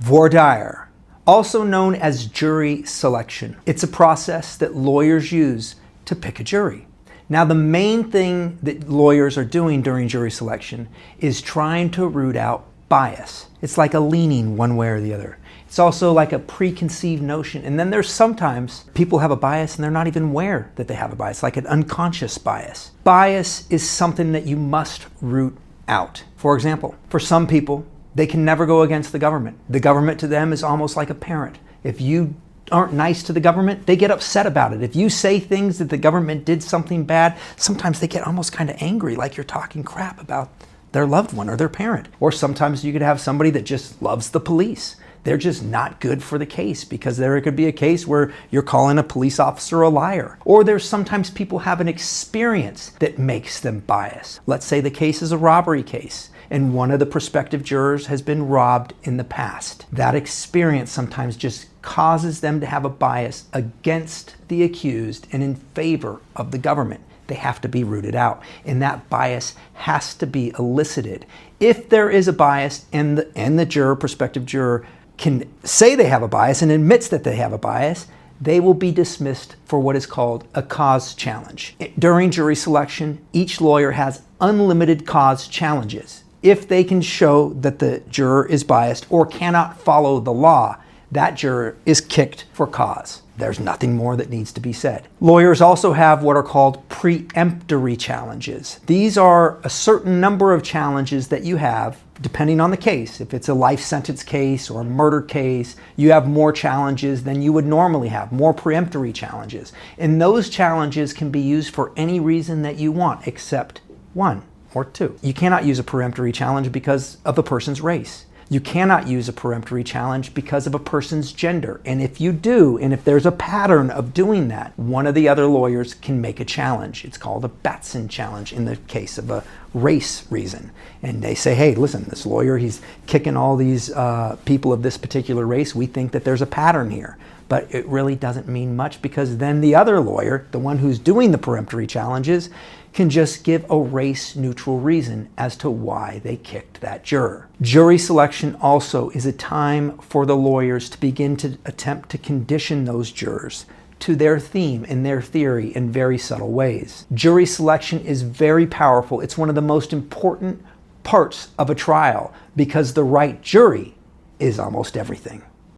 Voir, also known as jury selection. It's a process that lawyers use to pick a jury. Now, the main thing that lawyers are doing during jury selection is trying to root out bias. It's like a leaning one way or the other. It's also like a preconceived notion. And then there's sometimes people have a bias and they're not even aware that they have a bias, like an unconscious bias. Bias is something that you must root out. For example, for some people, they can never go against the government. The government to them is almost like a parent. If you aren't nice to the government, they get upset about it. If you say things that the government did something bad, sometimes they get almost kind of angry, like you're talking crap about their loved one or their parent. Or sometimes you could have somebody that just loves the police. They're just not good for the case because there could be a case where you're calling a police officer a liar. Or there's sometimes people have an experience that makes them biased. Let's say the case is a robbery case and one of the prospective jurors has been robbed in the past. That experience sometimes just causes them to have a bias against the accused and in favor of the government. They have to be rooted out, and that bias has to be elicited. If there is a bias and the prospective juror can say they have a bias and admits that they have a bias, they will be dismissed for what is called a cause challenge. During jury selection, each lawyer has unlimited cause challenges. If they can show that the juror is biased or cannot follow the law, that juror is kicked for cause. There's nothing more that needs to be said. Lawyers also have what are called preemptory challenges. These are a certain number of challenges that you have depending on the case. If it's a life sentence case or a murder case, you have more challenges than you would normally have, more preemptory challenges. And those challenges can be used for any reason that you want except one or two. You cannot use a peremptory challenge because of a person's race. You cannot use a peremptory challenge because of a person's gender. And if you do, and if there's a pattern of doing that, one of the other lawyers can make a challenge. It's called a Batson challenge in the case of a race reason. And they say, hey, listen, this lawyer, he's kicking all these people of this particular race. We think that there's a pattern here. But it really doesn't mean much because then the other lawyer, the one who's doing the peremptory challenges, can just give a race-neutral reason as to why they kicked that juror. Jury selection also is a time for the lawyers to begin to attempt to condition those jurors to their theme and their theory in very subtle ways. Jury selection is very powerful. It's one of the most important parts of a trial because the right jury is almost everything.